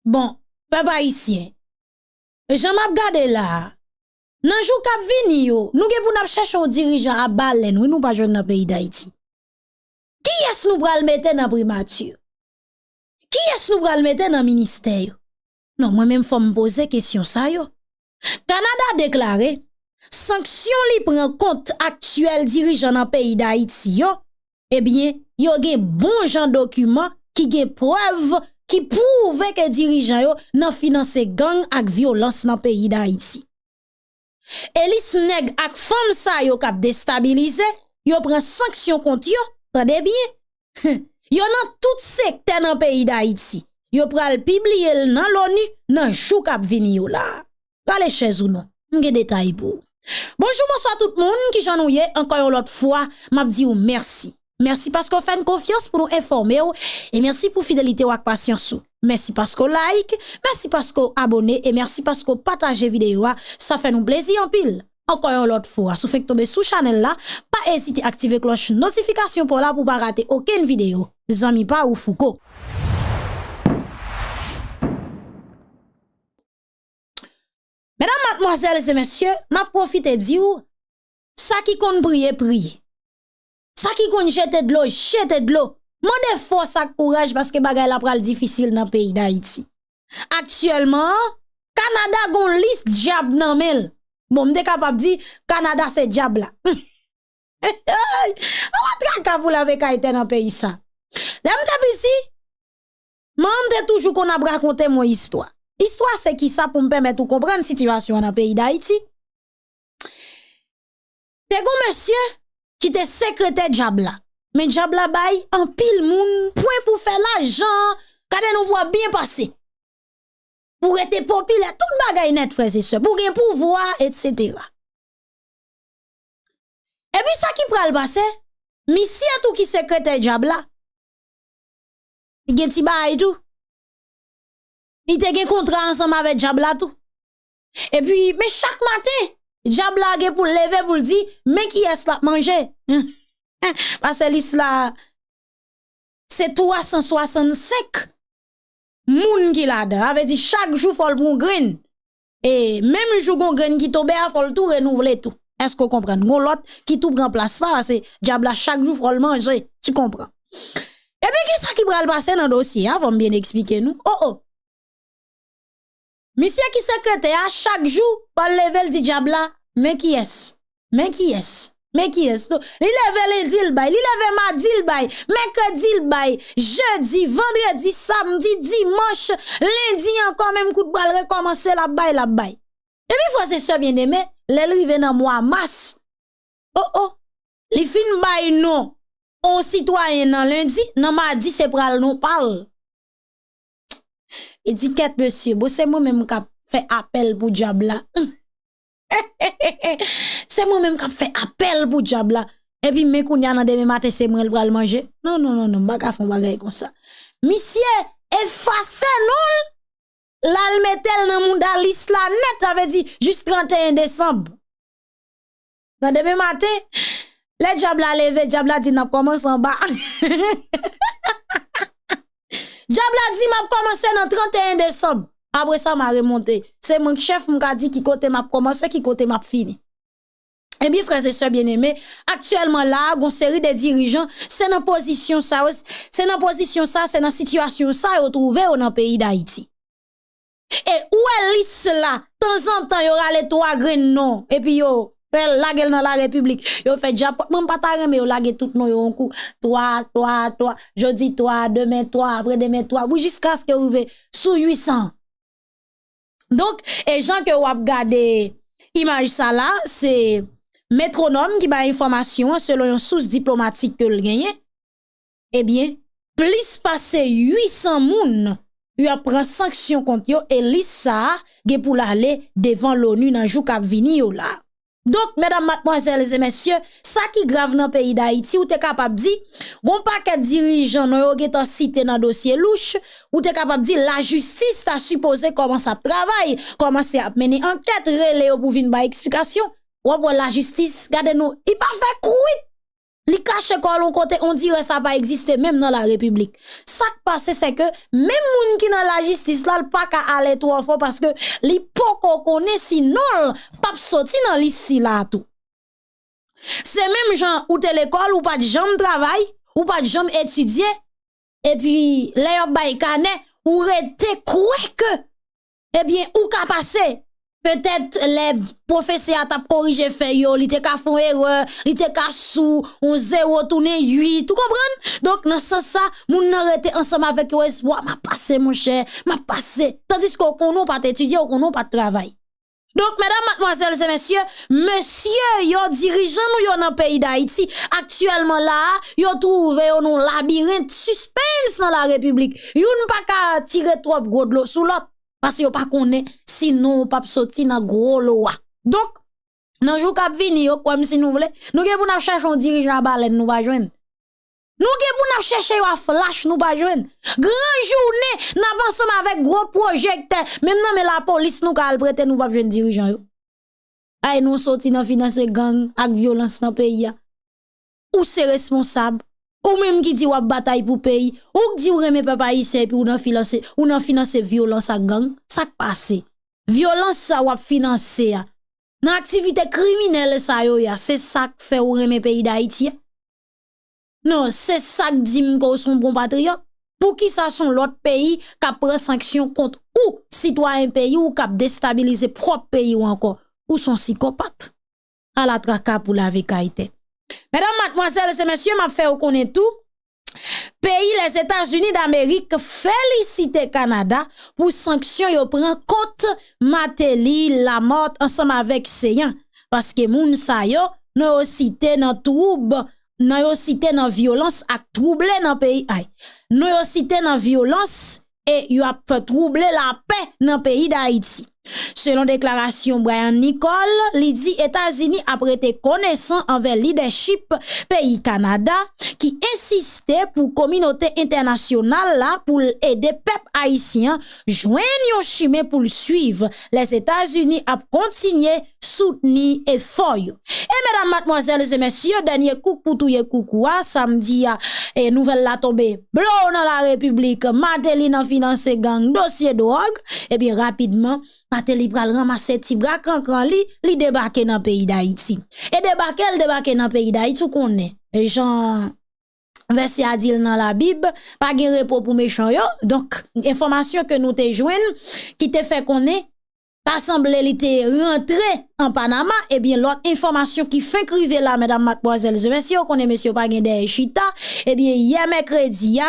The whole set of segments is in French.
Bon, papa haïtien. Jean m'a gade là. Nan jou k'ap vini yo, nous ge pou n'ap chercher un dirigeant à baleine, oui nous pas joindre dans pays d'Haïti. Qui est-ce nous pral mettre dans primature? Qui est-ce nous pral mettre dans ministère? Non, moi-même faut me poser question ça yo. Canada déclaré sanction li prend compte actuel dirigeant dans pays d'Haïti yo, eh bien, yo gen bon jan document qui gen preuve qui prouve que dirigeant yo nan finance gang ak violence dans pays d'Haïti. Elis nèg ak femme sa yo kap déstabiliser, yo prend sanction contre yo, tendez bien. Yo nan tout secteur dans pays d'Haïti. Yo pral publier nan l'ONU nan jou kap vini yo la. Gale chez ou non, m'ge détail pour. Bonjour, bonsoir tout le monde qui j'ennuie encore une autre fois, m'a dit ou merci. Merci parce qu'on fait une confiance pour nous informer et merci pour fidélité ou patience. Merci parce qu'on like, merci parce qu'on abonne et merci parce qu'on partage vidéo, ça fait nous plaisir en pile. Encore une autre fois, si vous faites tomber sous channel là, pas hésiter à activer cloche notification pour là pour pas rater aucune vidéo. Zami pa ou Foucault. Mesdames, mademoiselles et messieurs, m'a profité di ou, ça qui kon prier. Ça qui kon jete de l'eau. Mande force ak courage parce que bagay la pral difficile dans pays d'Haïti. Actuellement, Canada gon liste diable nan mel. Bon, m'de capable di Canada c'est diable là. On va traka pour la veka ete dans pays ça. L'am tap ici, m'de toujours qu'on a raconté mon histoire. Histoire c'est qui ça pour me permettre de comprendre situation dans pays d'Haïti. Te gon monsieur qui était secrétaire Diabla. Mais Diabla bay en pile moun point pour faire l'argent, kade nous voit bien passer. Pour être populaire, tout bagay net frère et sœur, pour gen pouvoir etc. Et puis ça qui pral passer, monsieur tout qui secrétaire Diabla. Il gen ti bay tout. Il te gen contrat ensemble avec Diabla tout. Et puis mais chaque matin Diabla ge pour lever pour dire mais qui est-ce la manger? Parce que l'isla c'est 365 moun qui la dedans. Avait dit chaque jour faut le grain. Et même jour gon grain qui tombe a faut tout renouveler tout. Est-ce que vous comprenez? Gon l'autre qui tout prend place là, c'est Diabla chaque jour faut le manger. Tu comprends? Et puis qui ça qui pral passer dans dossier avant bien expliquer nous. Oh. Monsieur qui secrétaire à chaque jour par level di Diabla, mais qui est-ce? Il leve le dit le bail, il leve mardi le bail, mercredi le bail, jeudi, vendredi, samedi, dimanche, lundi encore même coup de balle recommencer la bail. Et puis frère c'est ça bien aimé, l'arrivé dans mois mars. Oh, li fin bail non. On citoyen dans lundi, dans mardi c'est pral non parle. Il dit qu'est monsieur, bon c'est moi même qui fait appel pour Diabla. C'est moi même qui fait appel pour Diabla. Et puis me kounya nan demain matin c'est moi qui va le manger. Non, pas font bagay comme ça. Monsieur efface nous la metel nan moun da liste la net avait dit juste 31 décembre. Dans demain matin, les Diabla levé, Diabla dit n'a commencé en bas. Diabla dit m'a commencé dans 31 décembre. Après ça m'a remonté. C'est mon chef m'a dit qui côté m'a commencé, qui côté m'a fini. Eh bien frères et sœurs bien-aimés, actuellement là, gon série de dirigeants, c'est dans position ça, c'est dans situation ça retrouvé dans pays d'Haïti. Et où est liste là? Temps en temps y aura les trois graines non et puis yo fait la gueule dans la République. Yo fait Japon, même pas ta remè yo lage tout non yo un coup. Toi, jeudi toi, demain toi, après demain toi, jusqu'à ce que vous arrivez sous 800. Donc, et gens que vous avez regardé image ça là, c'est métronome qui ba information selon une source diplomatique que le gagne. Eh bien, plus passé 800 moun, y a prend sanction contre yo et lisa ge pour l'aller devant l'ONU dans jou k'ap vini yo là. Donc, mesdames, mademoiselles et messieurs, ça qui grave dans le pays d'Haïti, ou t'es capable de dire, gon paquet dirigeant non yo getan cité dans dossier louche, ou t'es capable de dire la justice t'a supposé commencer à travailler, commencer à mener enquête, relé pour venir ba explication. Ou la justice, gardez nous, il pas fait couit. Li cache kolon côté, on dirait ça pas exister même dans la République. Ça qui passe, c'est que même moun qui dans la justice là, pas qu'à aller trop fort parce que li poko connaît sinon, pas sorti dans l'ici là tout. C'est même gens ou t'es l'école ou pas de jambe travail, ou pas de jambe étudier, et puis, les yon bay kane, ou rete quoi que, eh bien, ou ka passe. Peut-être les professeurs t'a corrigé fait yo, li te ka fon erreur, li te ka sou, on 0 tourne 8, tu comprends? Donc, dans ce sens, moun nan rete ensemble avec yo espoir, m'a passé mon cher, m'a passé. Tandis qu'on non pas étudier ou qu'on non pas travail. Donc, mesdames, mademoiselles et messieurs, monsieur, yo dirigeant nous yo dans pays d'Haïti, actuellement là, yo trouvé yo nou labyrinthe suspense dans la République. Yo n'pa ka tirer trop gros de l'eau sous l'autre, parce que yo pas connaît, sinon pas sorti dans gros l'eau. Donc, nan jou k'ap vini yo, comme si nous voulons, nous gen pou n'a chercher un dirigeant baleine nous pas joindre. Nous gen pou n'a chercher yo flash nous pas joindre. Grand journée, n'a ensemble avec gros projecteur, même non mais la police nous ka prêter nous pas joindre dirigeant yo. Ay nous sorti dans financer gang ak violence dans pays ya. Ou c'est responsable, ou même qui dit ou bataille pour pays, ou qui dit ou remet peuple haïtien puis ou nan financer violence ak gang, ça passe. Violence ça ou financer. Dans activité criminelle ça yo ya, c'est ça qui fait ou remet pays d'Haïti. Non, c'est ça que dit qu'on son bon patriote. Pour qui ça sont l'autre pays qui prend sanction contre ou citoyen pays ou qui déstabiliser propre pays ou encore ou son psychopathe. À la traka pour la vécaïté. Mesdames, mademoiselles et messieurs, m'a fait connaître tout. Pays les États-Unis d'Amérique félicite Canada pour sanction yo prend compte Mateli la mort ensemble avec Seyan parce que moun sa yo no cité dans trouble nan yo cité dans violence ak trouble dans pays ay nan yo cité dans violence et yo a fait troubler la paix dans pays d'Haïti. Selon déclaration Brian Nicole, li dit États-Unis a prêté connaissance envers leadership pays Canada qui insistait pour communauté internationale là pour aider peuple haïtien joindre yon chimé pour le suivre. Les États-Unis a continué soutenir effort. Et mesdames, mademoiselles et messieurs, dernier coup pour touye koukoua samedi et nouvelle la tombée blo dans la République, Mateli nan finance gang dossier drogue et bien rapidement Mateli pral ramasser ti bras kan li débarquer dans pays d'Haïti. Et débarquer dans pays d'Haïti ou connaît. Jean verset a dit dans la Bible, pas gen repos pour méchant yo. Donc information que nous te joine qui te fait connaître l'Assemblée était rentré en Panama, et bien l'autre information qui fait criver là, mesdames, mademoiselles et messieurs, qu'on est monsieur pas gen chita, et bien hier mercredi,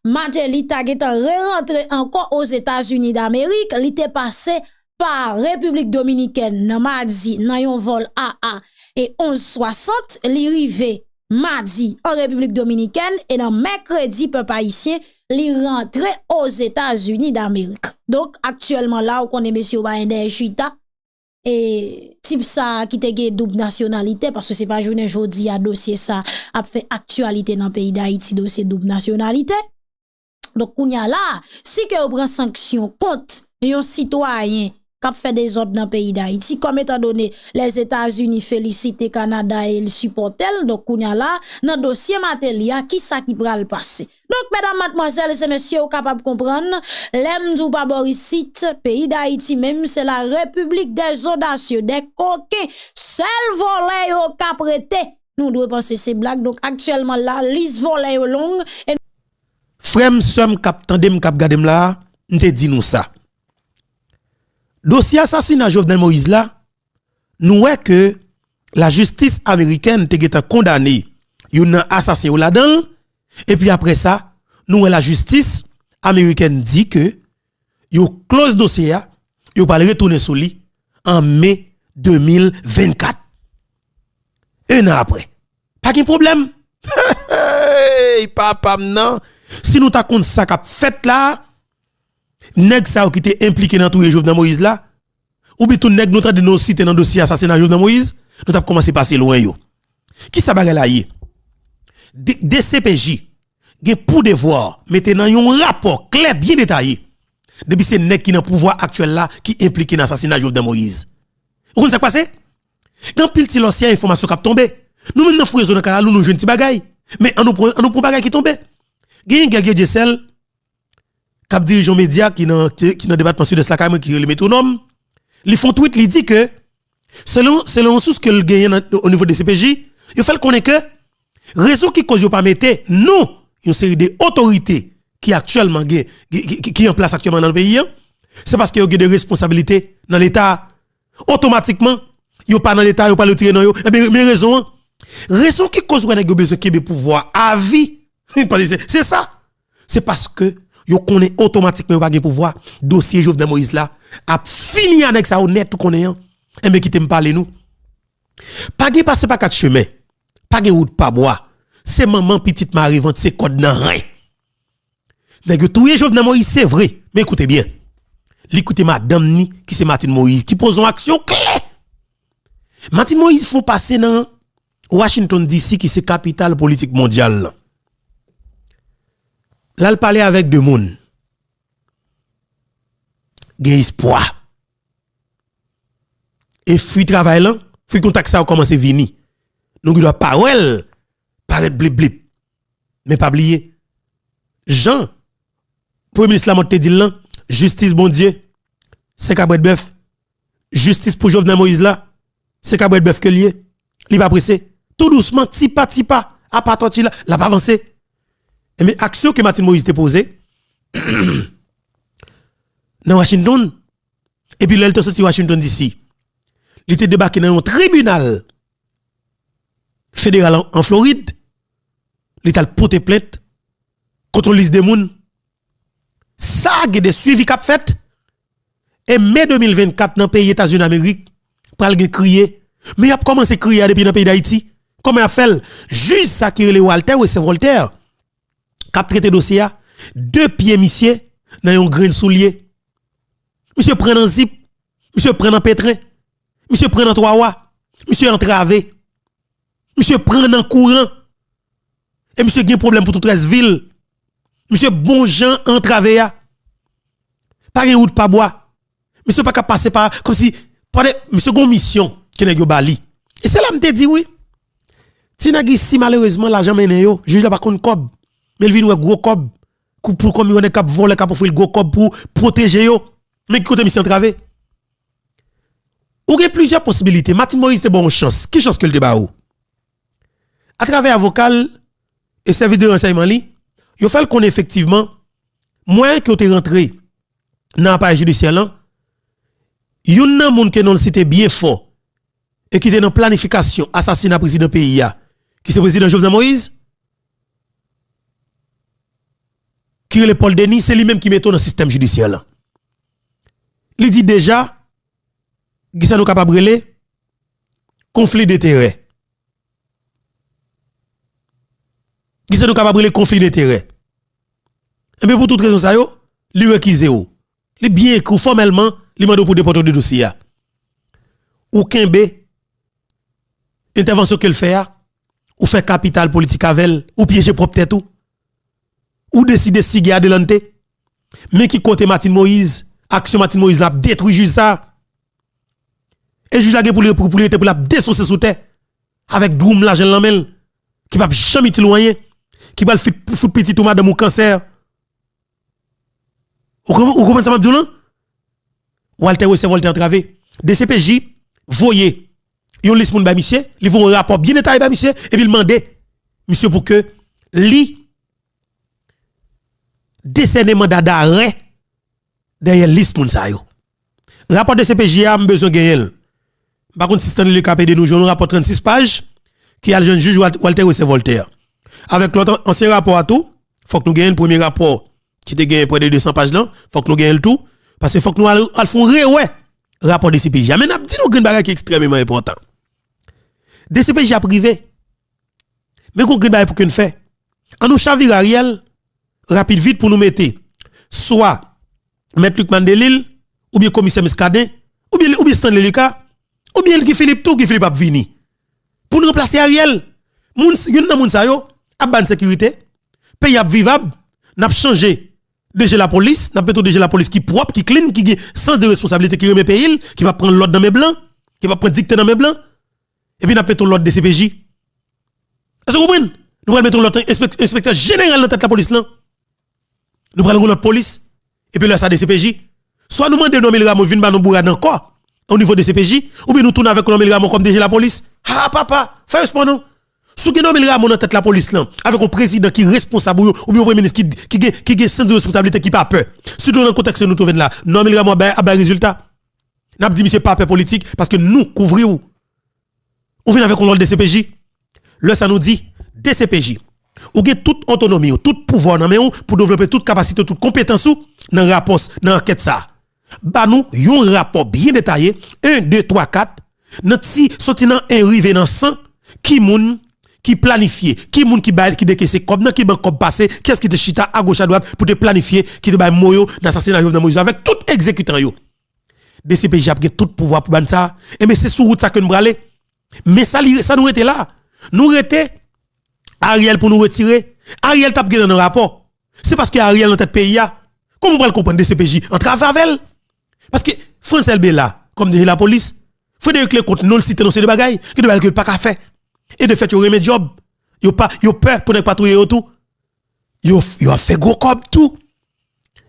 Mateli ta rentré encore aux États-Unis d'Amérique, il était passé par République Dominicaine, nan mardi, nan yon vol AA et 1160, li rive mardi en République Dominicaine, et dans mercredi, peuple haïtien, li rentré aux États-Unis d'Amérique. Donc, actuellement, là, on est monsieur Baïndé Chita, et type ça, qui te gen double nationalité, parce que c'est pas journée jodi à dossier ça, a fait actualité dans le pays d'Haïti, dossier double nationalité. Donc, on y a là, si que on prend sanction contre un citoyen qui fait des ordres dans le pays d'Haïti, comme étant donné les États-Unis félicitent Canada et le supportent, donc on y a là, dans le dossier Matelia, qui ça qui pral passer. Donc, mesdames, mademoiselles et messieurs, vous capable de comprendre, l'aime du Baboricite, pays d'Haïti même, c'est la République des audacieux, des coquins, seul volet au caprété. Nous devons penser ces blagues, donc actuellement là, liste volet au long. Frère, somme cap tandem cap gadem là, n'te dit nous ça. Dossier assassinat Jovenel Moïse là, nous voyons que la justice américaine te condamné yon assassin là-dedans, et puis après ça, nous voyons la justice américaine dit que yon close dossier yon va retourner sur lui en mai 2024. Un an après. Pas de problème. Hey, papa, non. Si nous ta compte ça qu'a fait là, nèg ça qui était impliqué dans tout Jovenel Moïse là, ou bien tout nèg nous t'a de nous citer dans dossier assassinat Jovenel Moïse, nous t'a commencé passer loin yo. Qui ça bagay là yé? DCPJ gen pour devoir mettre dans un rapport clair bien détaillé depuis c'est nèg qui dans pouvoir actuel là qui impliqué dans l'assassinat Jovenel Moïse. Vous connaissez ça passé? Quand pile ti l'ancien information qui tombé, Nous maintenant frères dans cas nous jeune petit bagay. Mais on nous prend bagay qui tombe. Gen Gergé Djessel cap dirigeant média qui dans département sud de la Cameroun qui le métronome, ils font tweet, il dit que selon source que le gagne au niveau des CPJ, il fait connaître que raison qui cause pas mettre nous une série d'autorités qui actuellement qui en place actuellement dans le pays, c'est parce qu'il y a des responsabilités dans l'état automatiquement, yo pas dans l'état, yo pas le tirer non yo. Mais raison qui cause qu'on a besoin de pouvoir à vie. C'est ça. C'est parce que yo connaît automatiquement pas de pouvoir dossier Jovenel Moïse là a fini avec ça honnête tout connaît. Et mais qui t'aime parler nous. Pas de passer par quatre chemins. Pas de route pas bois. C'est maman petite Marie vente c'est code nan rien. Nèg tout Jovenel Moïse c'est vrai, mais écoutez bien. L'écoutez madame ni qui c'est Martine Moïse qui pose une action claire. Martine Moïse font passer dans Washington DC qui c'est capitale politique mondiale. Là, elle parlait avec deux moun. Gen espoir. Et fuit travail là, fuit contact ça a commencé vini. Donc il doit parole paraître blip blip. Mais pas oublier. Jean Premier ministre la monte dit là, justice bon Dieu, c'est cabret bœuf. Justice pour Jovenel Moïse là, c'est cabret bœuf que lié. Il pas pressé. Tout doucement, tipa à pas torti là, la pas avancé. Mais action que Martine Moïse t'a posée dans Washington et puis elle t'a sorti Washington DC. Il était débarqué dans un tribunal fédéral en Floride. Il t'a porté plainte contre liste des moun. Ça a des suivi qu'a fait et mai 2024 dans le pays États-Unis d'Amérique pral crier mais il a commencé à crier depuis dans le pays d'Haïti. Comment il a fait juge ça qui est Walter ou c'est Voltaire cap traité dossier deux pieds monsieur dans un grain soulier. Monsieur prend un zip, monsieur prend un pétrin, monsieur prend un trois, monsieur entravé. Monsieur prend un courant. Et monsieur a un problème pour toute 13 villes. Monsieur bon Jean entravé ya. Pas une route pas bois. Monsieur pas capable passer par comme si monsieur gon mission qui n'a bali. Et c'est là me dit oui. Tinagi si malheureusement l'argent mené yo, juge la pas contre cob. Mais il vient avec gros cob pour comme on est cap voler cap offrir gros cob pour protéger yo. Mais côté mission entravé. Ou il y a plusieurs possibilités. Martine Moïse te bonne chance. Qui chance que le débat ou? À travers avocat et service de renseignement li, yo fait qu'on effectivement moins que tu rentré dans l'appareil judiciaire là, yon nan moun ke non cité bien fort et qui était dans planification assassinat président pays qui c'est président Jovenel Moïse qui est le Paul Denis, c'est lui-même qui met dans le système judiciaire là. Il dit déjà qui ça nous capable de conflit d'intérêt. Qui ça nous capable de conflit d'intérêt. Et bien pour toute raison ça yo, li requise ou. Li bien écrit formellement, li mande pour déporter de dossier. Ou kembe intervention qu'elle fait ou fait capital politique avec ou piéger propre tête ou décider si garder l'ante. Mais qui côté Martine Moïse, action Martine Moïse l'a détruit juste ça. Et juste la pour la dessoucer sous terre avec droum l'argent l'amel qui va jamais te loyer qui va le foutre petit ou madame ou cancer. Ou comment ça m'a dit là? Walter ou c'est Walter entravé. DCPJ voyez yon liste moun ba monsieur, li vont un rapport bien détaillé ba monsieur et puis il mandé monsieur pour que li décerner mandat d'arrêt derrière liste moun sa yo. Rapport DCPJ a besoin gagner. Par contre système le KP de nous un rapport 36 pages qui a le jeune juge Walter ou c'est Voltaire. Avec l'autre ancien rapport à tout, faut que nous gagnions le premier rapport qui te gagne près de 200 pages là, faut que nous gagnions le tout parce que faut que nous al font ouais rapport DCPJ. Mais n'a dit nous une bagage qui est extrêmement important. DCPJ a privé. Mais qu'on gagne pour qu'on fait. En nous chavir Ariel rapide vite pour nous mettre soit Maître Luc Mandelil ou bien commissaire Muscadet ou bien Stanley Lucas ou bien Guy Philippe tout Guy Philippe a vini pour nous remplacer Ariel. Moun yon nan moun sa yo a ban sécurité pays a vivable n'a changé déjà la police n'a plutôt déjà la police qui propre qui clean qui sens de responsabilité qui remet pays qui va prendre l'ordre dans mes blancs qui va prendre dicter dans mes blancs et puis n'a plutôt l'ordre de CPJ Est-ce que vous comprenez? Nous allons mettre l'autre inspecteur général dans la tête de la police là. Nous prenons l'autre police et puis là ça DCPJ. Soit nous demandons 9 000 ramos vinn ba nous bourrade encore au niveau de CPJ ou bien nous tournons avec 9 000 ramos comme DG la police. Ah papa, fais responsable. Sous 9 000 ramos dans tête la police là avec un président qui est responsable ou bien un premier ministre qui a sens de responsabilité qui pas peur. Surtout dans le contexte que nous trouvons là, 9 000 ramos a ba résultat. N'a dit monsieur pas peur politique parce que nous couvrons. On vient avec un ordre de CPJ. Là ça nous dit DCPJ. Ou avez toute autonomie, tout pouvoir dans main pour développer toute capacité, toute compétence dans rapport dans enquête ça. Ba nous un rapport bien détaillé 1 2 3 4 notre si sorti dans un rivé dans 100 qui moun qui planifier, qui moun qui bail qui décaisse comme qui ban comme passé, qu'est-ce qui te chita à gauche à droite pour te planifier qui te bail moyo d'assassinat Jovenel Moïse avec tout exécutant yo. DCPJ a tout pouvoir pour ban ça et mais c'est sur route ça que nous braler. Mais ça nous était là. Nous était Ariel pour nous retirer. Ariel t'a dans un rapport. C'est parce que Ariel dans tête pays a. Comment on va le comprendre DCPJ en travail? Parce que Francel Bella, comme dit la police, Frédéric Lecourt non cité dans ces bagailles, qui ne pas qu'à faire. Et de fait, yo remet job. Yo peur pour ne pas patrouiller tout. Yo a fait gros comme tout.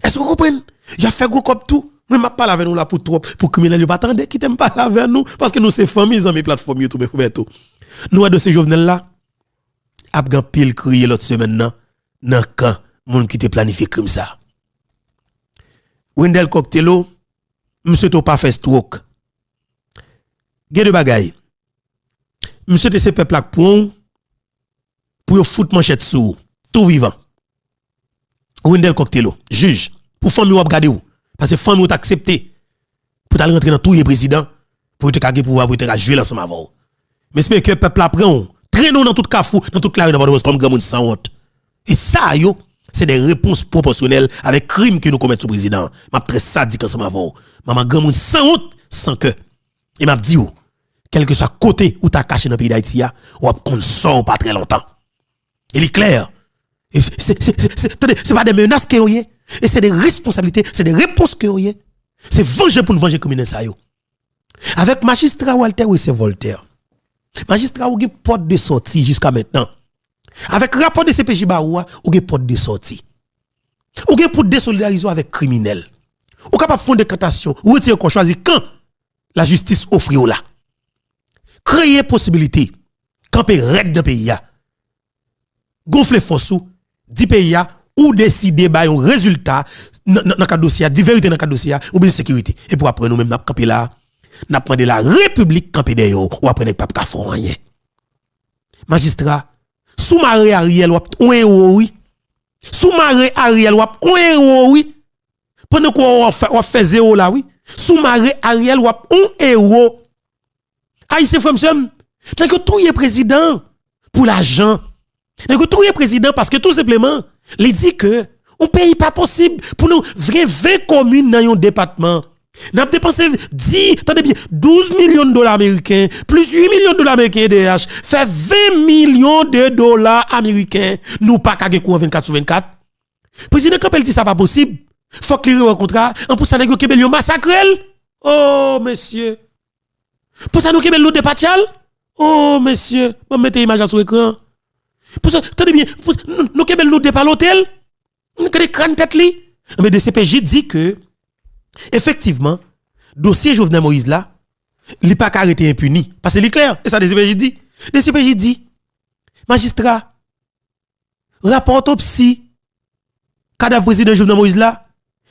Est-ce que vous comprenez? Yo a fait gros comme tout. Mais m'a pas avec nous là pour trop pour criminel yo pas attendre qui t'aime pas avec nous parce que nous c'est famille dans mes plateformes YouTube et tout. Nous de ce Jovenel là a gan pile crier l'autre semaine nan camp moun qui te planifié comme ça. Wendel Coctello monsieur to pas fait stroke. Gè de bagay. Monsieur te se peuple là pour foutre manchette sous tout vivant. Wendel Coctello juge pour famille ou regarder ou parce que famille ou accepté pour aller rentrer dans tout les président pour te caguer pouvoir pour te jouer ensemble avant. Mais c'est que peuple apprend traînons dans tout cafou dans toute la rue dans comme grand monde sans honte. Et ça yo c'est des réponses proportionnelles avec crime que nous commettons sur président. M'a très sadique ensemble avant. Maman grand monde sans honte sans que et m'a dit quel que soit côté où t'as caché dans le pays d'Haïti ou qu'on sort pas très longtemps. Il est clair. C'est pas des menaces que vous et c'est des responsabilités, c'est des réponses que vous c'est venger pour nous venger criminel ça yo. Avec magistrat Walter ou c'est Voltaire. Magistrat ou gen porte de sortie jusqu'à maintenant. Avec rapport de CPJ Baoua ou gen porte de sortie. Ou gen pour désolidariser avec criminel. Ou capable fond de cantation ou retirer qu'on choisit quand la justice offre ou là. Créer possibilité camper red de pays a. Gonfler force ou di pays a ou décider ba un résultat dans cadre dossier, di vérité dans cadre dossier ou bien sécurité. Et pour après nous même n'a camper là, n'a prendre la République camper derrière ou après n'est pas ka font rien. Magistrat, sous-maré Ariel ou un héros oui. Sous-maré Ariel ou un héros oui. Pendant qu'on fait zéro là oui. Sous-maré Ariel ou un héros. Aïe c'est frère monsieur, n'est que tout est président pour l'argent. N'est que tout est président parce que tout simplement, il dit que on pays pas possible pour nous 20 communes dans un département. N'a dépensé 12 millions de dollars américains plus 8 millions de dollars américains DH fait 20 millions de dollars américains. Nous pas qu'à cour 24/24. Président Kapel dit ça pas possible. Faut qu'il rencontre en pour ça nèg Kebel yo massacrer. Oh monsieur. Pour ça nous Kebel l'eau de Pachal. Oh monsieur, on mettez image sur écran. Pour ça tenez bien, nous Kebel l'eau de par l'hôtel. Nous que des crânes tête li. Mais DCPJ dit que effectivement, dossier Jovenel Moïse là, il pas arrêté impuni parce que c'est clair et ça DCPJ dit. DCPJ dit magistrat rapport autopsie cadavre président Jovenel Moïse là,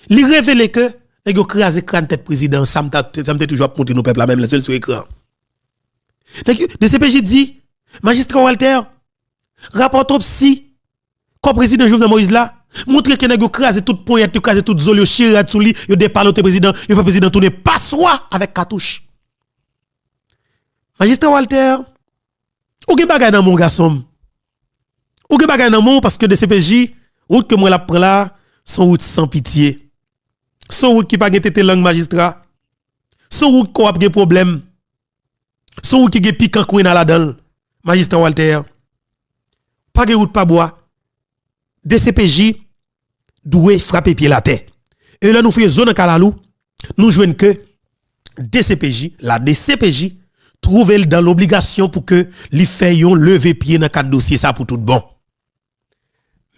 il révèle que nèg yo crasé crâne tête président ça me toujours montrer nous peuple la même la seule sur écran. DCPJ dit magistrat Walter rapport autopsie comme président Jovenel Moïse là montre que nèg yo crasé toute poignette, yo crasé toute zone, yo chirat sous li, yo dépaloté président, yo fait président tourner passoire avec cartouche. Magistrat Walter, ou gen bagay nan mon garçon. Ou gen bagay nan mon parce que DCPJ, route que moi la prend là, son route sans pitié. Son route qui pas gen tete langue magistrat. Son route ko ap gen problème. Son route qui gen piquant coin la dedans. Magistrat Walter. Pas gen route pas bois. DCPJ doit frapper pied la terre. Et là nous faisons zone Kalalou, nous jouons que DCPJ, la DCPJ trouver dans l'obligation pour que li fait yon lever pied dans quatre dossier ça pour tout bon.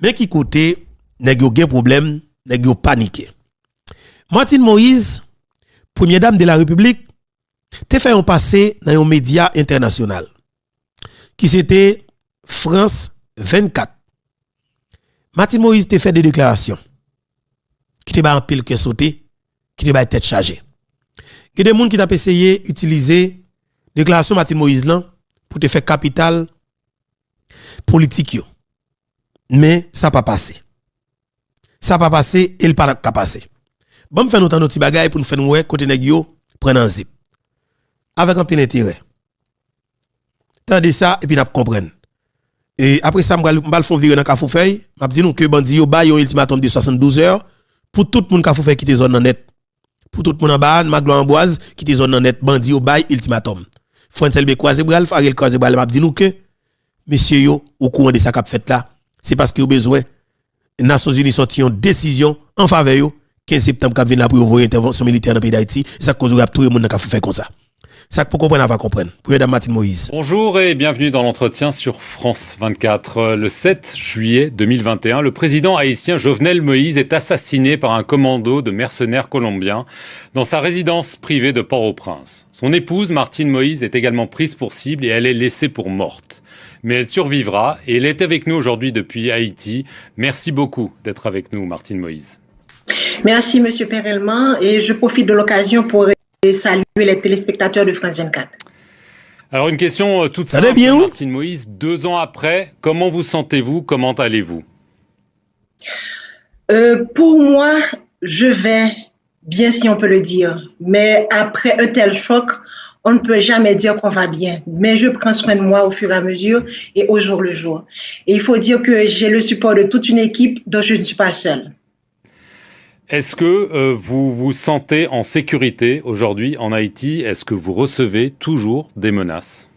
Mais qui côté nèg yo gen problème, nèg yo paniqué. Martine Moïse, première dame de la République, te fait un passé dans un média international qui c'était France 24. Martine Moïse te fait des déclarations qui te ba en pile que sauté, qui te ba tête chargée. Il y a des gens qui t'a essayé d'utiliser déclaration Martine Moïse là pour te faire capital politique yo. Mais ça pas passé. Ça pas passé et il pas passé. Bon, faire notre petit bagay pour nous faire nous côté nèg yo prendre un zip. Avec un peu d'intérêt. Tandis ça et puis n'a comprendre. Et après ça m'bal font virer dans Kafoufeuille, m'a dit nous que bandi yo ba yon ultimatum de 72 heures pour tout le monde Kafoufeuille quitter zone net. Pour tout le monde en bas, Maglo Amboise quitter zone net, bandi yo ba ultimatum. François Be croiser bral, Farel croiser bral, m'a dit nous que monsieur yo au courant de ça qu'a fait là, c'est parce que yo besoin Nations Unies sorti une décision en faveur yo 15 septembre qu'a vinn là pour ouvrir intervention militaire dans le pays d'Haïti, ça cause tout le monde Kafoufeuille comme ça. Ça pour comprendre, on va comprendre. Pour Madame Martine Moïse. Bonjour et bienvenue dans l'entretien sur France 24. Le 7 juillet 2021, le président haïtien Jovenel Moïse est assassiné par un commando de mercenaires colombiens dans sa résidence privée de Port-au-Prince. Son épouse, Martine Moïse, est également prise pour cible et elle est laissée pour morte. Mais elle survivra et elle est avec nous aujourd'hui depuis Haïti. Merci beaucoup d'être avec nous, Martine Moïse. Merci, Monsieur Perelman, et je profite de l'occasion pour saluer les téléspectateurs de France 24. Alors une question toute simple, Martine Moïse, 2 ans après, comment vous sentez-vous, comment allez-vous? Pour moi, je vais bien si on peut le dire, mais après un tel choc, on ne peut jamais dire qu'on va bien, mais je prends soin de moi au fur et à mesure et au jour le jour. Et il faut dire que j'ai le support de toute une équipe dont je ne suis pas seule. Est-ce que vous vous sentez en sécurité aujourd'hui en Haïti? Est-ce que vous recevez toujours des menaces?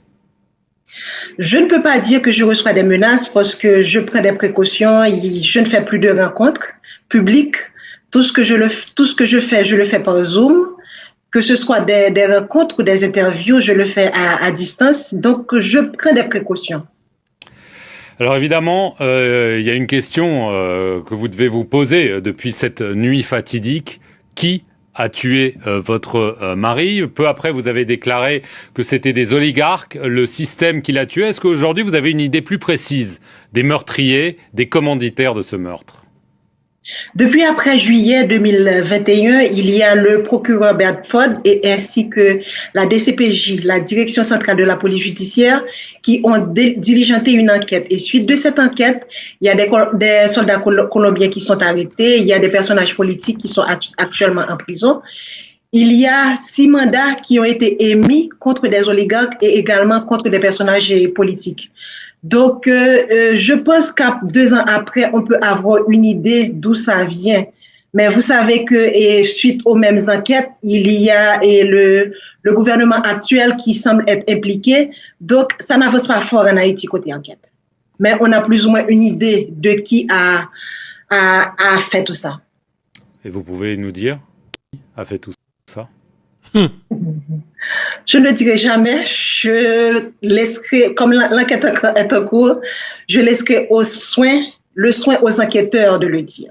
Je ne peux pas dire que je reçois des menaces parce que je prends des précautions. Je ne fais plus de rencontres publiques. Tout ce que je fais, je le fais par Zoom. Que ce soit des rencontres ou des interviews, je le fais à distance. Donc, je prends des précautions. Alors évidemment, il y a une question que vous devez vous poser depuis cette nuit fatidique. Qui a tué votre mari? Peu après, vous avez déclaré que c'était des oligarques, le système qui l'a tué. Est-ce qu'aujourd'hui, vous avez une idée plus précise des meurtriers, des commanditaires de ce meurtre? Depuis après juillet 2021, il y a le procureur Bedford et ainsi que la DCPJ, la Direction centrale de la police judiciaire, qui ont diligenté une enquête. Et suite de cette enquête, il y a des soldats colombiens qui sont arrêtés, il y a des personnages politiques qui sont actuellement en prison. Il y a 6 mandats qui ont été émis contre des oligarques et également contre des personnages politiques. Donc, je pense qu'à 2 ans après, on peut avoir une idée d'où ça vient. Mais vous savez que et suite aux mêmes enquêtes, il y a le gouvernement actuel qui semble être impliqué. Donc, ça n'avance pas fort en Haïti côté enquête. Mais on a plus ou moins une idée de qui a fait tout ça. Et vous pouvez nous dire qui a fait tout ça? Je ne le dirai jamais. Je laisserai, comme l'enquête est en cours, je laisserai le soin aux enquêteurs de le dire.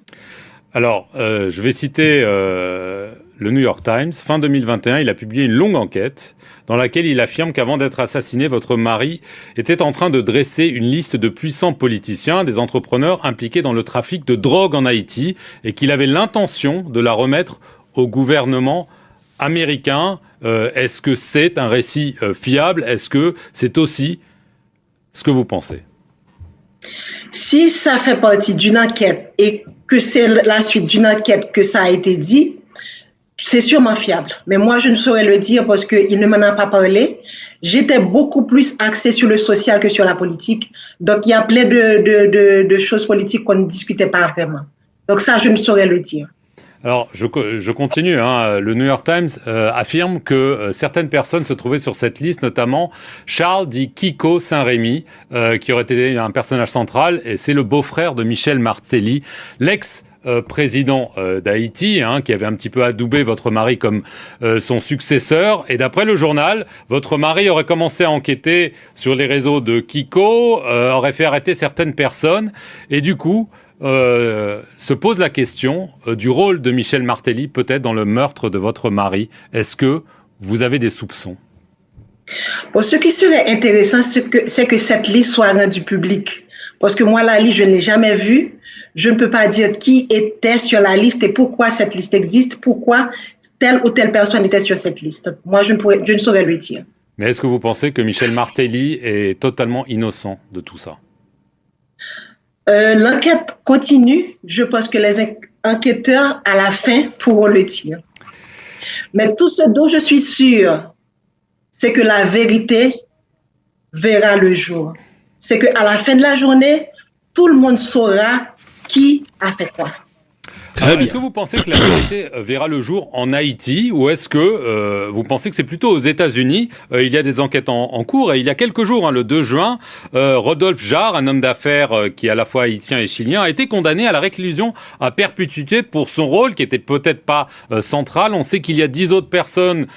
Alors, je vais citer le New York Times. Fin 2021, il a publié une longue enquête dans laquelle il affirme qu'avant d'être assassiné, votre mari était en train de dresser une liste de puissants politiciens, des entrepreneurs impliqués dans le trafic de drogue en Haïti, et qu'il avait l'intention de la remettre au gouvernement américain. Est-ce que c'est un récit fiable? Est-ce que c'est aussi ce que vous pensez? Si ça fait partie d'une enquête et que c'est la suite d'une enquête que ça a été dit, c'est sûrement fiable. Mais moi, je ne saurais le dire parce qu'il ne m'en a pas parlé. J'étais beaucoup plus axée sur le social que sur la politique. Donc, il y a plein de choses politiques qu'on ne discutait pas vraiment. Donc ça, je ne saurais le dire. Alors, je continue. Le New York Times affirme que certaines personnes se trouvaient sur cette liste, notamment Charles dit Kiko Saint-Rémy, qui aurait été un personnage central, et c'est le beau-frère de Michel Martelly, l'ex président d'Haïti, qui avait un petit peu adoubé votre mari comme son successeur. Et d'après le journal, votre mari aurait commencé à enquêter sur les réseaux de Kiko, aurait fait arrêter certaines personnes. Et du coup, se pose la question du rôle de Michel Martelly, peut-être dans le meurtre de votre mari. Est-ce que vous avez des soupçons? Bon, ce qui serait intéressant, c'est que cette liste soit rendue publique. Parce que moi, la liste, je ne l'ai jamais vue. Je ne peux pas dire qui était sur la liste et pourquoi cette liste existe, pourquoi telle ou telle personne était sur cette liste. Moi, je ne saurais le dire. Mais est-ce que vous pensez que Michel Martelly est totalement innocent de tout ça? L'enquête continue. Je pense que les enquêteurs, à la fin, pourront le dire. Mais tout ce dont je suis sûre, c'est que la vérité verra le jour. C'est qu'à la fin de la journée, tout le monde saura qui a fait quoi. Est-ce que vous pensez que la vérité verra le jour en Haïti ou est-ce que vous pensez que c'est plutôt aux États-Unis? Il y a des enquêtes en cours et il y a quelques jours, le 2 juin, Rodolphe Jarre, un homme d'affaires qui est à la fois haïtien et chilien, a été condamné à la réclusion à perpétuité pour son rôle qui était peut-être pas central. On sait qu'il y a 10 autres personnes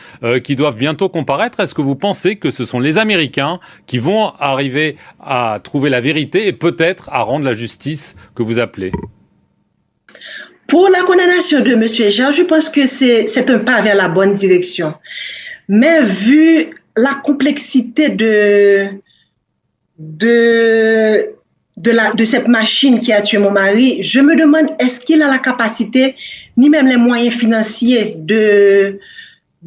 qui doivent bientôt comparaître. Est-ce que vous pensez que ce sont les Américains qui vont arriver à trouver la vérité et peut-être à rendre la justice que vous appelez? Pour la condamnation de M. Jarre, je pense que c'est un pas vers la bonne direction. Mais vu la complexité de cette machine qui a tué mon mari, je me demande est-ce qu'il a la capacité, ni même les moyens financiers de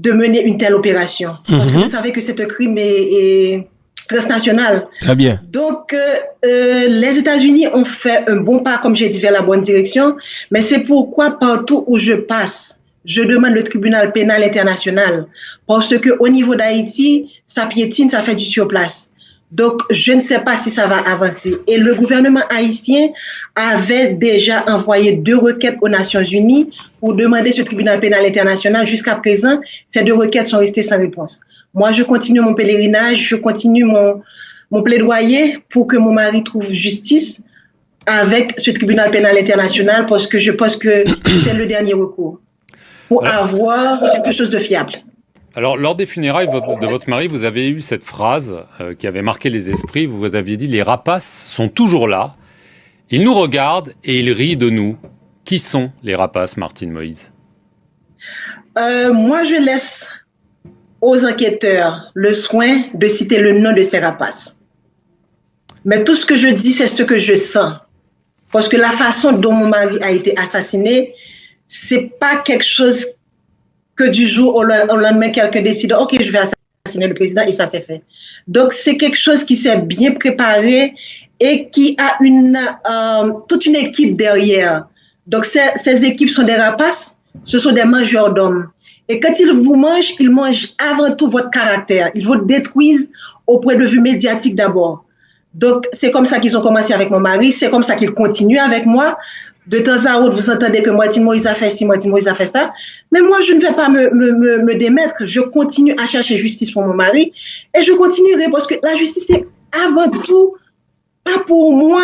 mener une telle opération. Parce que vous savez que c'est un crime est transnational. Très bien. Donc, les États-Unis ont fait un bon pas, comme j'ai dit, vers la bonne direction. Mais c'est pourquoi partout où je passe, je demande le tribunal pénal international. Parce qu'au niveau d'Haïti, ça piétine, ça fait du surplace. Donc, je ne sais pas si ça va avancer. Et le gouvernement haïtien avait déjà envoyé 2 requêtes aux Nations Unies pour demander ce tribunal pénal international. Jusqu'à présent, ces 2 requêtes sont restées sans réponse. Moi, je continue mon pèlerinage, je continue mon plaidoyer pour que mon mari trouve justice avec ce tribunal pénal international parce que je pense que c'est le dernier recours pour avoir quelque chose de fiable. Alors, lors des funérailles de votre mari, vous avez eu cette phrase qui avait marqué les esprits. Vous aviez dit « Les rapaces sont toujours là. Ils nous regardent et ils rient de nous. » Qui sont les rapaces, Martine Moïse? Moi, je laisse aux enquêteurs le soin de citer le nom de ces rapaces. Mais tout ce que je dis, c'est ce que je sens. Parce que la façon dont mon mari a été assassiné, c'est pas quelque chose que du jour au lendemain, quelqu'un décide, OK, je vais assassiner le président et ça s'est fait. Donc, c'est quelque chose qui s'est bien préparé et qui a toute une équipe derrière. Donc, ces équipes sont des rapaces, ce sont des mangeurs d'hommes. Et quand ils vous mangent, ils mangent avant tout votre caractère. Ils vous détruisent au point de vue médiatique d'abord. Donc, c'est comme ça qu'ils ont commencé avec mon mari, c'est comme ça qu'ils continuent avec moi. De temps à autre, vous entendez que Martine Moïse a fait ci, Martine Moïse a fait ça. Mais moi, je ne vais pas me démettre. Je continue à chercher justice pour mon mari. Et je continuerai parce que la justice, c'est avant tout, pas pour moi,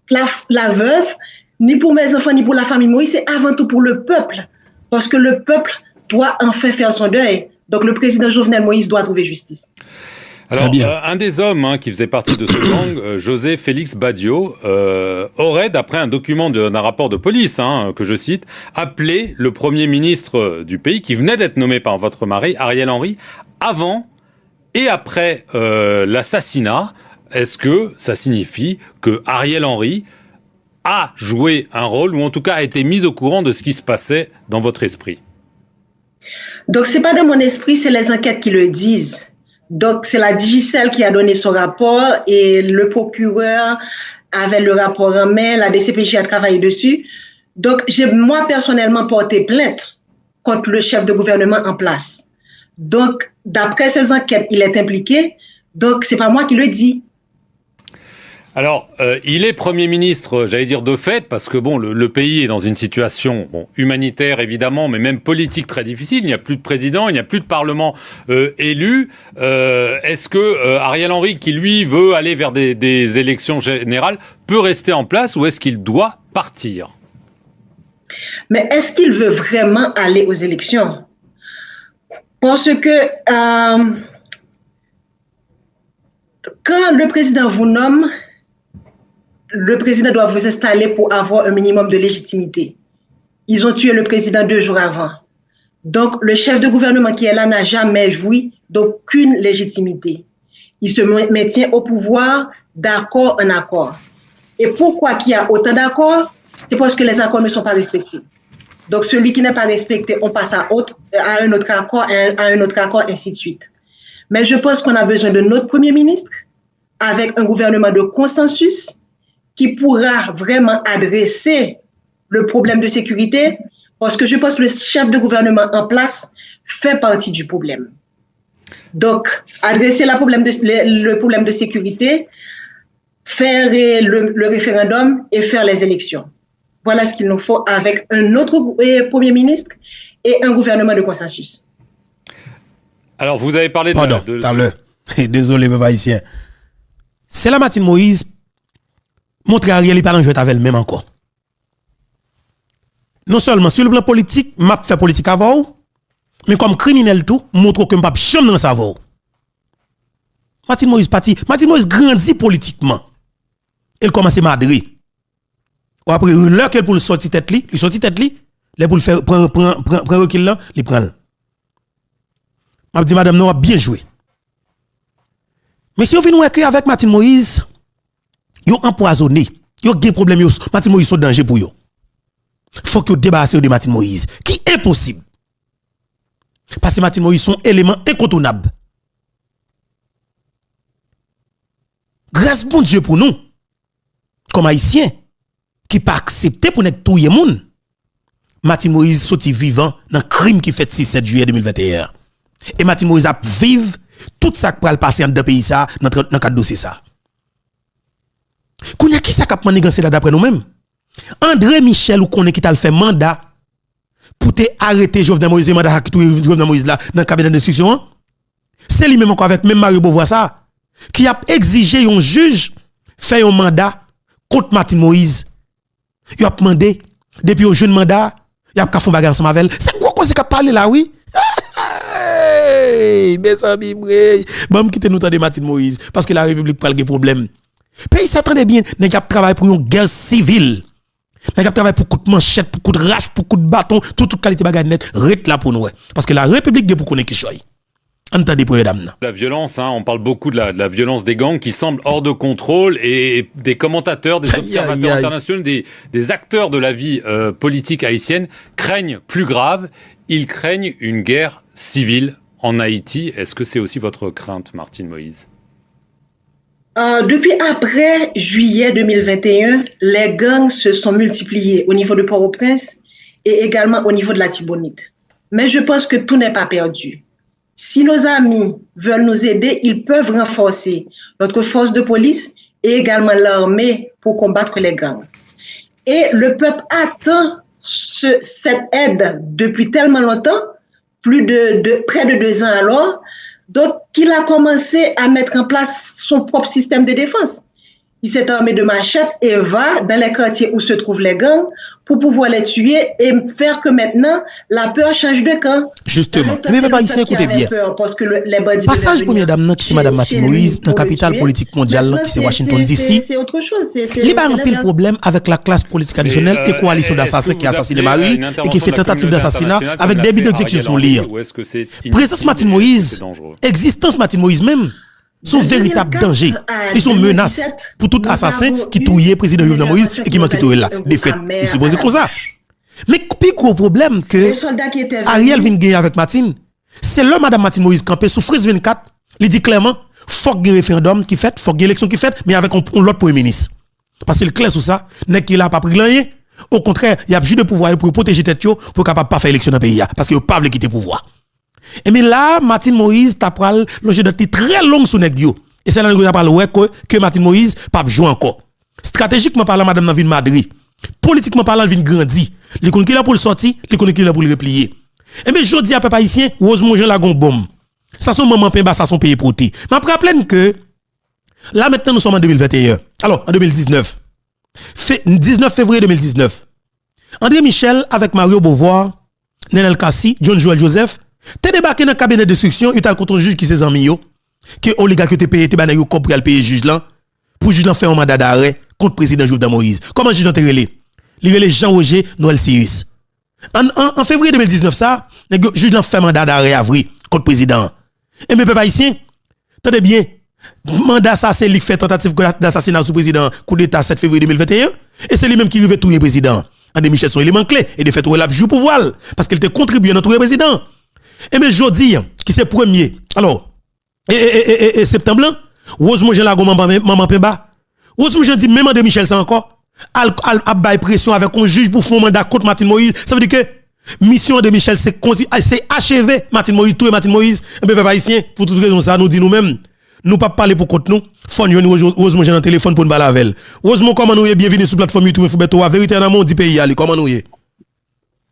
la veuve, ni pour mes enfants, ni pour la famille Moïse. C'est avant tout pour le peuple. Parce que le peuple doit enfin faire son deuil. Donc, le président Jovenel Moïse doit trouver justice. Alors, un des hommes qui faisait partie de ce gang, José Félix Badio, aurait, d'après un document d'un rapport de police, que je cite, appelé le Premier ministre du pays, qui venait d'être nommé par votre mari, Ariel Henry, avant et après l'assassinat. Est-ce que ça signifie que Ariel Henry a joué un rôle, ou en tout cas a été mis au courant de ce qui se passait dans votre esprit? Donc, c'est pas dans mon esprit, c'est les enquêtes qui le disent. Donc, c'est la Digicel qui a donné son rapport et le procureur avait le rapport en main, la DCPJ a travaillé dessus. Donc, j'ai moi personnellement porté plainte contre le chef de gouvernement en place. Donc, d'après ces enquêtes, il est impliqué. Donc, c'est pas moi qui le dis. Alors, il est Premier ministre, j'allais dire de fait, parce que bon, le pays est dans une situation humanitaire évidemment, mais même politique très difficile. Il n'y a plus de président, il n'y a plus de parlement élu. Est-ce que Ariel Henry, qui lui veut aller vers des élections générales, peut rester en place ou est-ce qu'il doit partir? Mais est-ce qu'il veut vraiment aller aux élections? Parce que quand le président vous nomme, le président doit vous installer pour avoir un minimum de légitimité. Ils ont tué le président 2 jours avant. Donc, le chef de gouvernement qui est là n'a jamais joui d'aucune légitimité. Il se maintient au pouvoir d'accord en accord. Et pourquoi qu'il y a autant d'accords? C'est parce que les accords ne sont pas respectés. Donc, celui qui n'est pas respecté, on passe à un autre accord, ainsi de suite. Mais je pense qu'on a besoin de notre Premier ministre avec un gouvernement de consensus qui pourra vraiment adresser le problème de sécurité, parce que je pense que le chef de gouvernement en place fait partie du problème. Donc, adresser le problème de sécurité, faire le référendum et faire les élections. Voilà ce qu'il nous faut avec un autre Premier ministre et un gouvernement de consensus. Alors, vous avez parlé de... Pardon, désolé, papa haïtien. C'est la Martine Moïse montre Ariel il pas en jouer avec elle même encore. Non seulement sur le plan politique, m'a fait politique avant, mais comme criminel tout, montre que m'pa jamais dans savoir. Martine Moïse grandit politiquement. Elle commence à madrer. Après l'heure qu'elle pour le sortir tête li, là pour le faire prendre recul là, il prend. M'a dit madame nous a bien joué. Mais si on vient nous avec Martine Moïse, yo empoisonné, yo gen problème yo, Martine Moïse sont danger pour yo. Faut que vous débarrassez de Martine Moïse, qui est impossible. Parce que Martine Moïse sont éléments incontournables. Grâce bon Dieu pour nous, comme haïtiens, qui pas accepté pour n'être tout le monde, Martine Moïse sorti vivant dans le crime qui fait 6-7 juillet 2021. Et Martine Moïse a vivre tout ça qui va passer dans le pays ça, dans le cadre dossier ça. Kounya qui ça k'ap manigancer là d'après nous-mêmes? André Michel ou connaît qui t'a fait mandat pour te arrêter Jovenel Moïse, mandat qui tout Jovenel Moïse là dans le cabinet d'instruction. C'est lui même encore avec même Mario Beauvoir ça qui a exigé un juge fait un mandat contre Martine Moïse. Il a demandé depuis un jeune mandat, il a pas fait bagarre ensemble avec elle. C'est quoi cause qu'a parlé là oui? Mes amis, bon quitter nous de Martine Moïse parce que la République pas de problème. Pays s'attendait bien, n'a pas travaillé pour une guerre civile. N'a pas travaillé pour coup de manchette, pour coup de rage, pour coup de bâton, toute qualité bagarre net, rete là pour nous. Parce que la République de pour connaître qui choisit. Entendez pour les dames. La violence, on parle beaucoup de la violence des gangs qui semble hors de contrôle et des commentateurs, des observateurs internationaux, des acteurs de la vie politique haïtienne craignent plus grave, ils craignent une guerre civile en Haïti. Est-ce que c'est aussi votre crainte, Martine Moïse? Depuis après juillet 2021, les gangs se sont multipliés au niveau de Port-au-Prince et également au niveau de la Tibonite. Mais je pense que tout n'est pas perdu. Si nos amis veulent nous aider, ils peuvent renforcer notre force de police et également l'armée pour combattre les gangs. Et le peuple attend cette aide depuis tellement longtemps, près de 2 ans alors. Donc, il a commencé à mettre en place son propre système de défense. Il s'est armé de machettes et va dans les quartiers où se trouvent les gangs pour pouvoir les tuer et faire que maintenant, la peur change de camp. Justement. Mais papa, ici, écoutez bien. Passage première dame, qui c'est Madame Martine Moïse, dans la capitale politique mondiale, qui c'est Washington DC. C'est autre chose. Il y a un pile problème avec la classe politique traditionnelle et coalition d'assassins qui a assassiné Marie et qui fait tentative d'assassinat avec des bidons d'exécution sur lire. Présence Martine Moïse, existence Martine Moïse même, sont véritables dangers. Ils sont menaces pour tout assassin qui touille président Jovenel Moïse et qui manque de là. De fait, ils supposent comme ça. Mais le gros problème que Ariel vient gagner avec Martine, c'est là Madame Martine Moïse campé sous frise 24, il dit clairement, faut qu'il y ait un référendum qui fait, faut qu'il y ait une élection qui fait, mais avec l'autre premier ministre. Parce que le clair sur ça, n'est qu'il a pas pris rien. Au contraire, il y a juste de pouvoir pour protéger tête pour capable pas faire élection dans le pays parce qu'il ne pas quitter le pouvoir. Et mais là, Martine Moïse t'a pral loger de très long sous nèg yo. Et c'est là que parle ouais que Martine Moïse pas jouer encore. Stratégiquement parlant madame dans ville Madrid. Politiquement parlant vinn grandi. Les connait qui là pour le sortir, les connait qui là pour le replier. Et mais jodi a peuple haïtien, Rosemont Jean la gon bombe. Ça son maman pain bas ça son pays proté. Mais rappelle que là maintenant nous sommes en 2021. Alors en 2019. 19 février 2019. André Michel avec Mario Beauvoir, Nenel Kassi, John Joel Joseph, t'es débarqué dans le cabinet d'instruction, il t'a contre un juge qui s'est amis yo, que oligarque te paye, t'es bané yo pour le payer juge là, pour juge là faire un mandat d'arrêt contre président Jovenel Moïse. Comment juge t'es relé? Il relé Jean-Roger Noël Cyrus. En février 2019 ça, juge là fait mandat d'arrêt avril contre président. Et mes peuple haïtien, attendez bien, mandat ça c'est lui qui fait tentative d'assassinat sous président coup d'état 7 février 2021 et c'est lui même qui arrive tout le président. André Michel son élément clé et de fait il a joué pouvoir parce qu'il te contribué dans tout le président. Et mais jodi qui c'est premier. Alors et septembre là, Rosemont Jean Lago maman Pemba. Rosemont Jean dit même André Michel ça encore a bail pression avec un juge pour faire mandat contre Martin Moïse. Ça veut dire que mission de Michel c'est achever Martin Moïse tout Martin Moïse et peuple haïtien pour toute raison ça nous dit nous-mêmes nous pas parler pour contre nous faut nous Rosemont Jean dans téléphone pour nous parler avec elle. Rosemont comment nous bienvenue sur plateforme YouTube Foubeto la vérité dans monde du pays ali comment nous est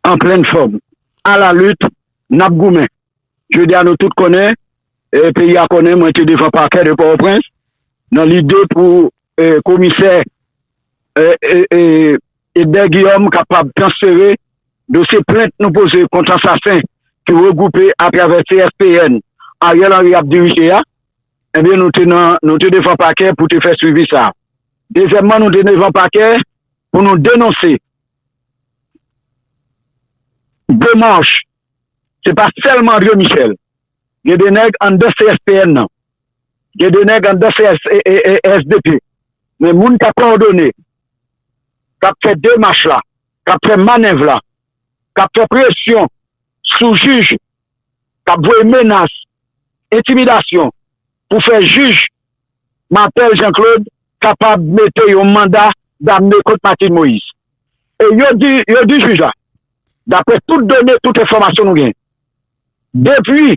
en pleine forme à la lutte n'a goumé je dis à nous tous connaît et pays à connaît moi j'étais devant parquet de Port-au-Prince dans l'idée pour commissaire et Guillaume capable de transférer de ces plaintes nous poser contre assassin qui regroupé à travers CSPN Ariel Henry a dirigé eh bien nous te devant paquet pour te faire suivre ça. Deuxièmement nous te devant paquet pour nous dénoncer deux manches. C'est pas seulement André Michel. Il y a des nègres en deux CSPN non. Il y a des nègres en deux SDP. Mais moun qui a coordonné, qui a fait deux marches là, qui a fait manœuvre là, qui a fait pression sous juge, qui a voué menace, intimidation, pour faire juge, m'appelle Jean-Claude, capable de mettre un mandat d'amener contre Martin Moïse. Et il dit juge là, d'après toutes données, toute information nous gagne. Depuis,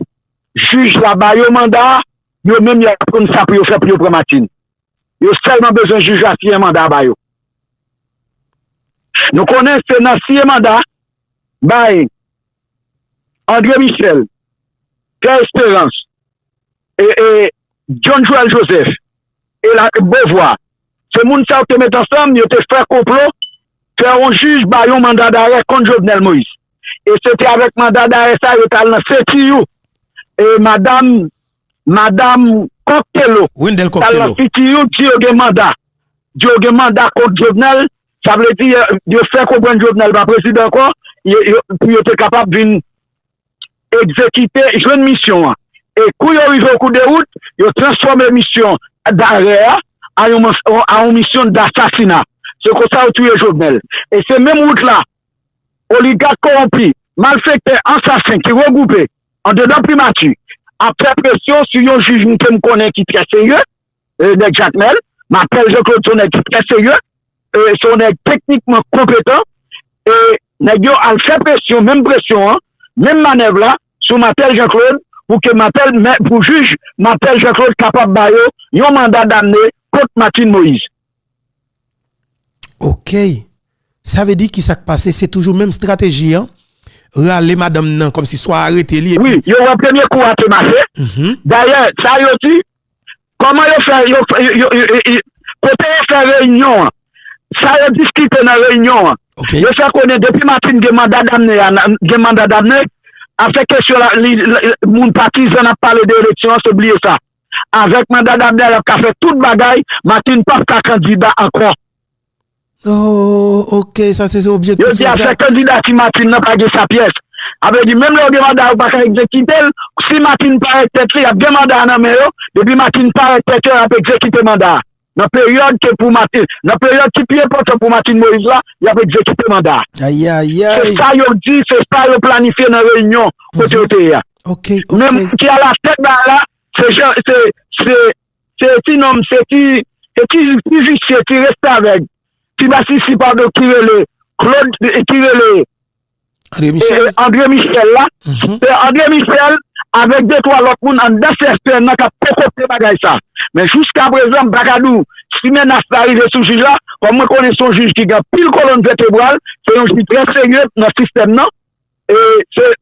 juge là-bas, il mandat, il même y a comme ça pour faire pour Martin. Il a seulement besoin de juge à un mandat à yo. Nous connaissons dans ce mandat, André Michel, Pierre Espérance, et John Joel Joseph, et la Beauvoir. C'est moun ça qui met ensemble, ils ont fait complot, faire un juge, un mandat d'arrêt contre Jovenel Moïse. Et c'était avec mandat d'arrêt, ça, ils étaient dans CTU. Et Madame Cocktello, Wendell Cocktello. qui a un mandat contre Jovenel, ça veut dire, il fait comprendre Jovenel, le président encore, il était capable d'exécuter une mission. Et quand il arrive au coup de route, il transforme la mission d'arrêt en une mission d'assassinat. C'est comme ça que tu es Jovenel. Et c'est même route là, oligarque corrompu, malfaiteur, assassin qui regroupé en dedans primature, après pression sur un juge que me connaît qui est très sérieux, Jacques Mel, m'appelle Jean-Claude Sonnet qui est très sérieux, Sonnet techniquement compétent, et nèg yo a fait pression, même manœuvre là, sur m'appelle Jean-Claude, pour que m'appelle, pour juge, m'appelle Jean-Claude capable bayo, yon mandat d'amener contre Martin Moïse. OK. Ça veut dire qui s'est passé, c'est toujours même stratégie, hein? Râler madame nan, comme si soit arrêté li. Oui, il y a un premier coup à te marcher. D'ailleurs, ça y dit, comment il fait, côté faire réunion, ça y discuté dans la réunion. OK. Il fait qu'on est depuis Martin de mandat d'amener, a fait question mon partisan a parlé d'élection, c'est oublié ça. Avec mandat d'amener, il a fait toute bagaille, Martin pas candidat encore. Oh, OK, ça c'est objectif. Je dis à ce candidat si Martin n'a pas de sa pièce. Avec dit même le mandat pas exécuter, si Martin pas tête, il y a deux mandats dans le depuis Martin pas tête, il a exécuté mandat. Dans la période que pour Martin, dans la période qui est important pour Martin Moïse là, il a exécuté mandat. Aïe aïe aïe. C'est ça il dit, c'est ça il planifié dans la réunion côté OTA. OK. Même qui a la tête là, c'est qui nom, c'est qui justice qui reste avec. Qui participe à doctriner Claude, André Michel là, André Michel avec deux trois autres moun en DCSPN n'a pas côté bagay ça. Mais jusqu'à présent Bakadou, si menace arrive sous juge là, comme moi connais son juge qui a pile colonne vertébrale, c'est un juge très sérieux dans le système non. Et c'est